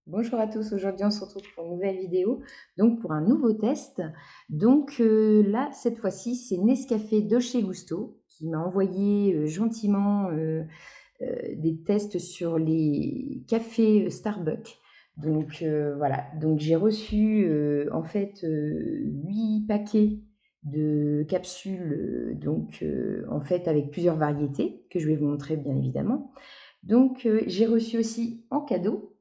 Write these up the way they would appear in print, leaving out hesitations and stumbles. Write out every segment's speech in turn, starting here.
Bonjour à tous, aujourd'hui on se retrouve pour une nouvelle vidéo, donc pour un nouveau test. Là, cette fois-ci, c'est Nescafé Dolce Gusto qui m'a envoyé gentiment des tests sur les cafés Starbucks. Voilà, donc j'ai reçu en fait 8 paquets de capsules, en fait avec plusieurs variétés que je vais vous montrer bien évidemment. J'ai reçu aussi en cadeau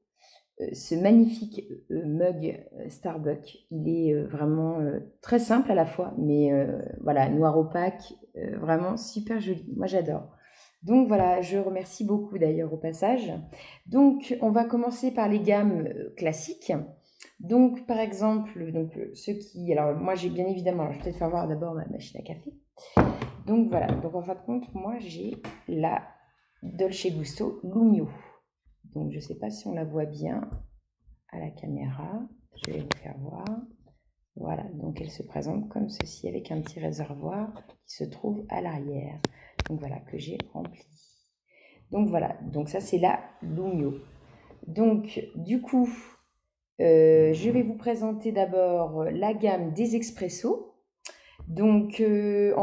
ce magnifique mug Starbucks. Il est vraiment très simple à la fois, mais voilà, noir opaque, vraiment super joli. Moi, j'adore. Donc voilà, je remercie beaucoup d'ailleurs au passage. Donc, on va commencer par les gammes classiques. Donc, par exemple, ceux qui. Alors, moi, j'ai bien évidemment. Alors, je vais peut-être faire voir d'abord ma machine à café. Donc, voilà. Donc, en fin de compte, moi, j'ai la Dolce Gusto Lumio. Donc, je ne sais pas si on la voit bien à la caméra. Je vais vous faire voir. Voilà, donc elle se présente comme ceci avec un petit réservoir qui se trouve à l'arrière. Donc voilà, que j'ai rempli. Donc voilà, donc ça c'est la Lumio. Donc du coup, je vais vous présenter d'abord la gamme des expressos. J'avais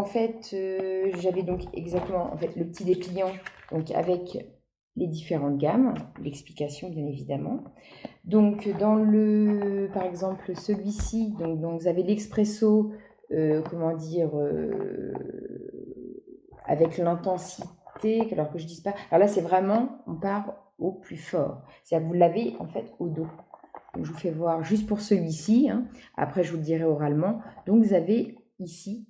donc exactement en fait le petit dépliant donc avec les différentes gammes, l'explication bien évidemment. Donc, par exemple, celui-ci, donc vous avez l'expresso, comment dire, avec l'intensité, alors que je dise pas. Alors là, c'est vraiment, on part au plus fort. C'est-à-dire que vous l'avez en fait au dos. Donc, je vous fais voir juste pour celui-ci. Hein. Après, je vous le dirai oralement. Donc, vous avez ici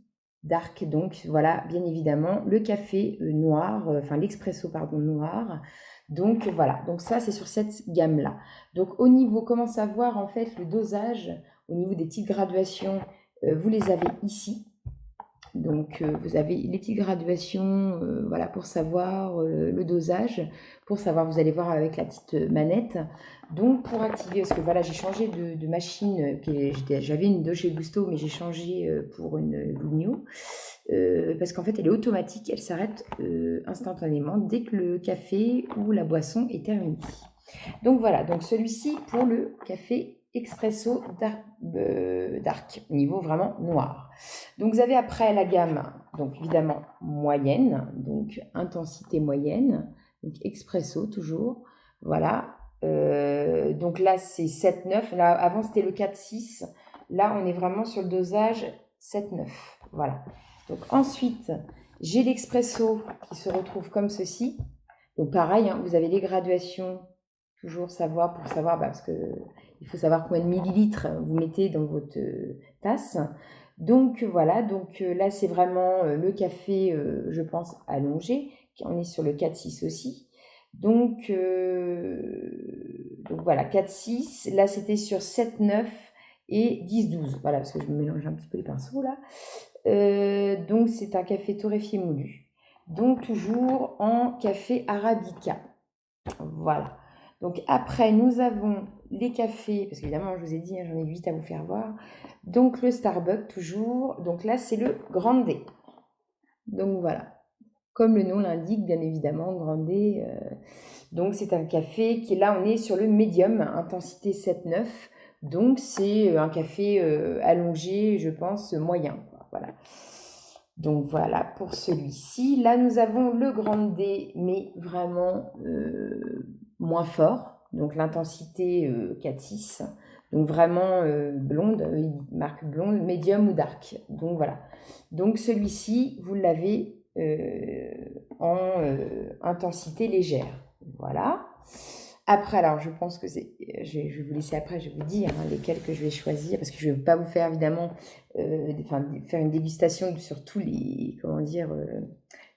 dark. Donc, voilà, bien évidemment, le café noir, enfin l'expresso, pardon, noir. Donc, voilà. Donc, ça, c'est sur cette gamme-là. Donc, au niveau, comment savoir, en fait, le dosage, au niveau des petites graduations, vous les avez ici. Donc, vous avez les petites graduations, voilà, pour savoir le dosage, pour savoir, vous allez voir avec la petite manette. Donc, pour activer, parce que voilà, j'ai changé de machine, j'avais une Dolce Gusto, mais j'ai changé pour une Lumio, parce qu'en fait, elle est automatique, elle s'arrête instantanément dès que le café ou la boisson est terminée. Donc voilà, donc celui-ci pour le café expresso dark, niveau vraiment noir. Donc vous avez après la gamme, donc évidemment moyenne, donc intensité moyenne, donc expresso toujours, voilà. Donc là c'est 7-9, là avant c'était le 4-6, là on est vraiment sur le dosage 7-9, voilà. Donc ensuite j'ai l'expresso qui se retrouve comme ceci, donc pareil, hein, vous avez les graduations, toujours savoir pour savoir, parce que il faut savoir combien de millilitres vous mettez dans votre tasse. Donc voilà, là c'est vraiment le café, je pense, allongé. On est sur le 4-6 aussi. Donc voilà, 4-6. Là c'était sur 7-9 et 10-12. Voilà, parce que je me mélange un petit peu les pinceaux là. Donc c'est un café torréfié moulu. Donc toujours en café arabica. Voilà. Donc après, nous avons les cafés, parce qu'évidemment, je vous ai dit, hein, j'en ai 8 à vous faire voir. Donc le Starbucks, toujours. Donc là, c'est le Grande. Donc voilà. Comme le nom l'indique, bien évidemment, Grande. Donc c'est un café qui est là, on est sur le médium, intensité 7-9. Donc c'est un café allongé, je pense, moyen. Voilà. Donc voilà pour celui-ci. Là, nous avons le Grande, mais vraiment moins fort. Donc l'intensité 4-6. Donc vraiment blonde, il marque blonde, médium ou dark. Donc voilà. Donc celui-ci, vous l'avez en intensité légère. Voilà. Après, alors je pense que je vais vous laisser après, je vais vous dire lesquels que je vais choisir, parce que je ne vais pas vous faire évidemment faire une dégustation sur tous les, comment dire,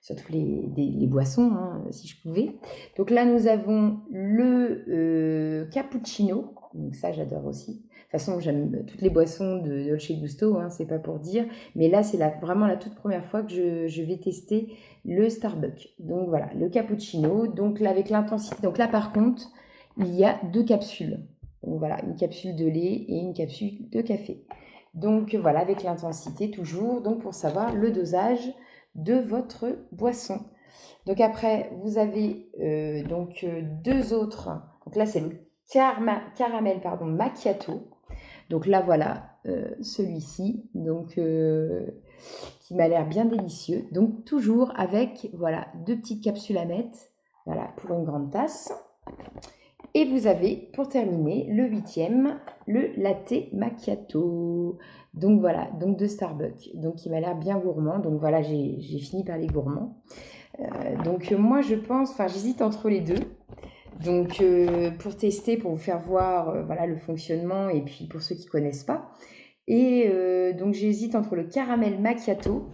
sur tous les boissons, hein, si je pouvais. Donc là, nous avons le cappuccino, donc ça j'adore aussi. De toute façon, j'aime toutes les boissons de Dolce Gusto, hein, c'est pas pour dire, mais là c'est vraiment la toute première fois que je vais tester le Starbucks. Donc voilà, le cappuccino, donc là avec l'intensité, donc là par contre, il y a 2 capsules. Donc voilà, une capsule de lait et une capsule de café. Donc voilà, avec l'intensité toujours, donc pour savoir le dosage de votre boisson. Donc après, vous avez 2 autres. Donc là, c'est le caramel pardon, macchiato. Donc là, voilà, celui-ci, donc qui m'a l'air bien délicieux. Donc toujours avec, voilà, 2 petites capsules à mettre, voilà, pour une grande tasse. Et vous avez, pour terminer, le 8e, le latte macchiato. Donc voilà, donc de Starbucks. Donc il m'a l'air bien gourmand. Donc voilà, j'ai fini par les gourmands. Donc moi je pense, enfin j'hésite entre les deux. Donc pour tester, pour vous faire voir voilà, le fonctionnement et puis pour ceux qui ne connaissent pas. Et donc j'hésite entre le caramel macchiato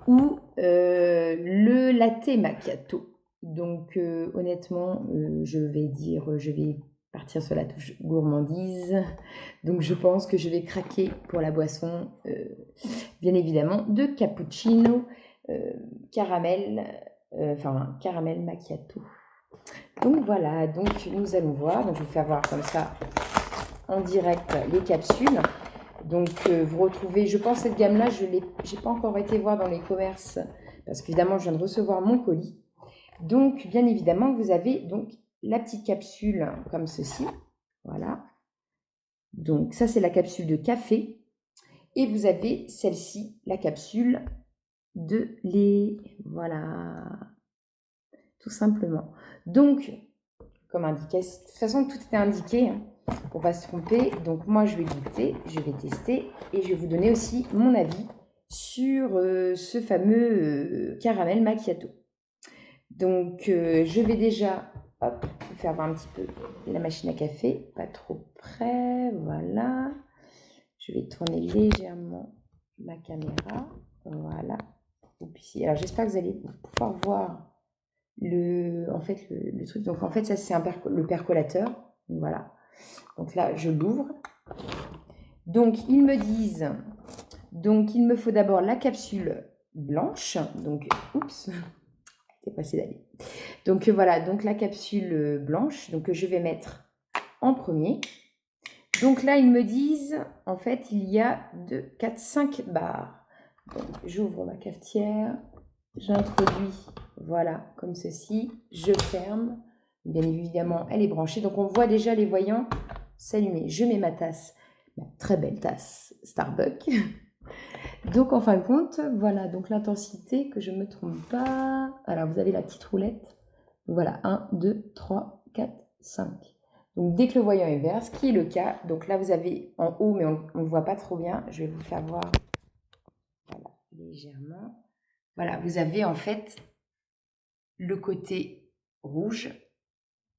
ou le latte macchiato. Donc honnêtement, je vais partir sur la touche gourmandise. Donc je pense que je vais craquer pour la boisson, bien évidemment, de cappuccino caramel macchiato. Donc voilà, donc nous allons voir. Donc je vais vous faire voir comme ça en direct les capsules. Donc vous retrouvez, je pense cette gamme-là, je n'ai pas encore été voir dans les commerces parce qu'évidemment je viens de recevoir mon colis. Donc bien évidemment vous avez donc la petite capsule comme ceci, voilà. Donc ça c'est la capsule de café et vous avez celle-ci, la capsule de lait, voilà, tout simplement. Donc comme indiqué, de toute façon tout est indiqué, hein. Pour ne pas se tromper. Donc moi je vais goûter, je vais tester et je vais vous donner aussi mon avis sur ce fameux caramel macchiato. Donc je vais déjà vous faire voir un petit peu la machine à café, pas trop près, voilà. Je vais tourner légèrement ma caméra, voilà. Alors j'espère que vous allez pouvoir voir le truc. Donc en fait ça c'est le percolateur, voilà. Donc là, je l'ouvre. Donc, ils me disent, donc il me faut d'abord la capsule blanche. Donc, oups, c'est passé d'aller. Donc voilà, donc la capsule blanche, donc que je vais mettre en premier. Donc là, ils me disent, en fait, il y a 2, 4, 5 barres. Donc, j'ouvre ma cafetière, j'introduis, voilà, comme ceci, je ferme. Bien évidemment, elle est branchée. Donc, on voit déjà les voyants s'allumer. Je mets ma tasse, ma très belle tasse Starbucks. Donc, en fin de compte, voilà. Donc, l'intensité, que je ne me trompe pas. Alors, vous avez la petite roulette. Voilà, 1, 2, 3, 4, 5. Donc, dès que le voyant est vert, ce qui est le cas. Donc, là, vous avez en haut, mais on ne voit pas trop bien. Je vais vous faire voir. Voilà, légèrement. Voilà, vous avez en fait le côté rouge,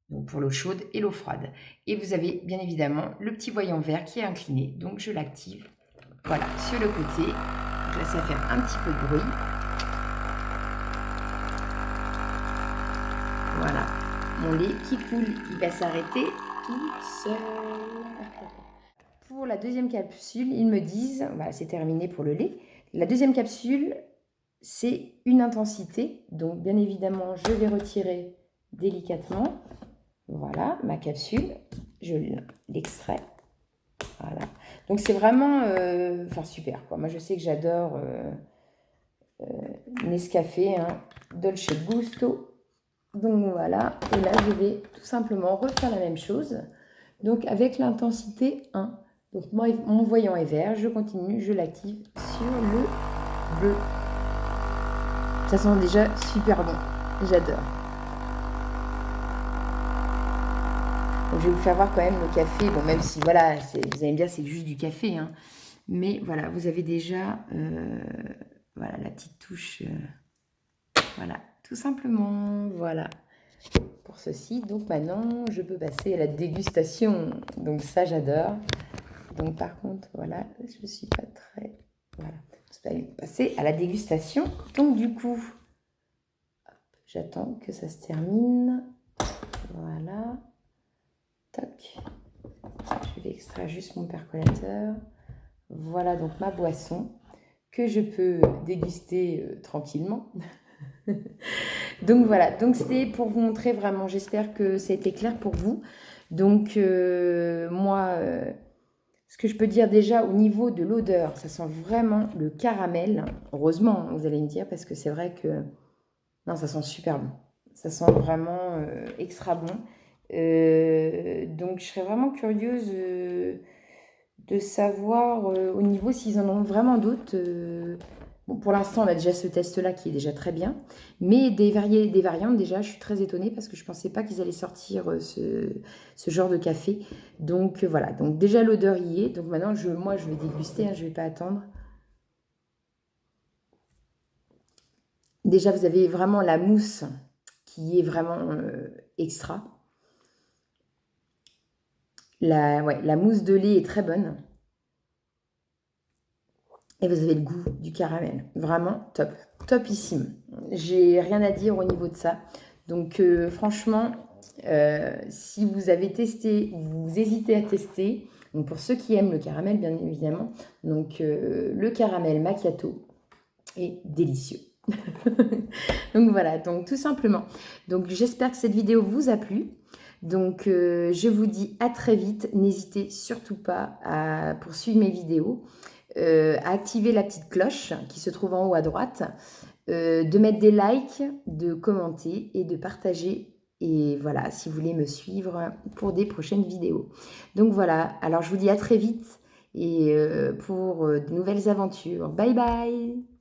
donc pour l'eau chaude et l'eau froide. Et vous avez bien évidemment le petit voyant vert qui est incliné, donc je l'active, voilà, sur le côté. Donc là, ça va faire un petit peu de bruit. Voilà, mon lait qui coule, il va s'arrêter tout seul. Pour la deuxième capsule, ils me disent, voilà, c'est terminé pour le lait. La deuxième capsule, c'est une intensité, donc bien évidemment, je vais retirer délicatement. Voilà, ma capsule, je l'extrais. Voilà. Donc c'est vraiment super, quoi. Moi je sais que j'adore Nescafé, hein, Dolce Gusto. Donc voilà, et là je vais tout simplement refaire la même chose. Donc avec l'intensité 1. Donc moi, mon voyant est vert, je continue, je l'active sur le bleu. Ça sent déjà super bon, j'adore. Donc, je vais vous faire voir quand même le café. Bon, même si, voilà, vous allez me dire, c'est juste du café. Hein. Mais voilà, vous avez déjà voilà, la petite touche. Voilà, tout simplement. Voilà, pour ceci. Donc maintenant, je peux passer à la dégustation. Donc ça, j'adore. Donc par contre, voilà, je ne suis pas très... Voilà, je vais passer à la dégustation. Donc du coup, j'attends que ça se termine. Voilà. Toc. Je vais extraire juste mon percolateur. Voilà donc ma boisson que je peux déguster tranquillement. Donc voilà, donc c'était pour vous montrer vraiment, j'espère que ça a été clair pour vous. Donc moi, ce que je peux dire déjà au niveau de l'odeur, ça sent vraiment le caramel. Heureusement, vous allez me dire, parce que c'est vrai que... Non, ça sent super bon. Ça sent vraiment extra bon. Donc je serais vraiment curieuse de savoir au niveau s'ils en ont vraiment d'autres. Bon, pour l'instant, on a déjà ce test-là qui est déjà très bien. Mais des variantes, déjà, je suis très étonnée parce que je ne pensais pas qu'ils allaient sortir ce genre de café. Donc voilà, donc déjà l'odeur y est. Donc maintenant, moi, je vais déguster, hein, je ne vais pas attendre. Déjà, vous avez vraiment la mousse qui est vraiment extra. Ouais, la mousse de lait est très bonne. Et vous avez le goût du caramel. Vraiment top. Topissime. J'ai rien à dire au niveau de ça. Donc franchement, si vous avez testé, vous hésitez à tester, donc pour ceux qui aiment le caramel bien évidemment, donc le caramel macchiato est délicieux. Donc voilà, donc tout simplement. Donc j'espère que cette vidéo vous a plu. Donc je vous dis à très vite. N'hésitez surtout pas à poursuivre mes vidéos, à activer la petite cloche qui se trouve en haut à droite, de mettre des likes, de commenter et de partager. Et voilà, si vous voulez me suivre pour des prochaines vidéos. Donc voilà, alors je vous dis à très vite et pour de nouvelles aventures. Bye bye!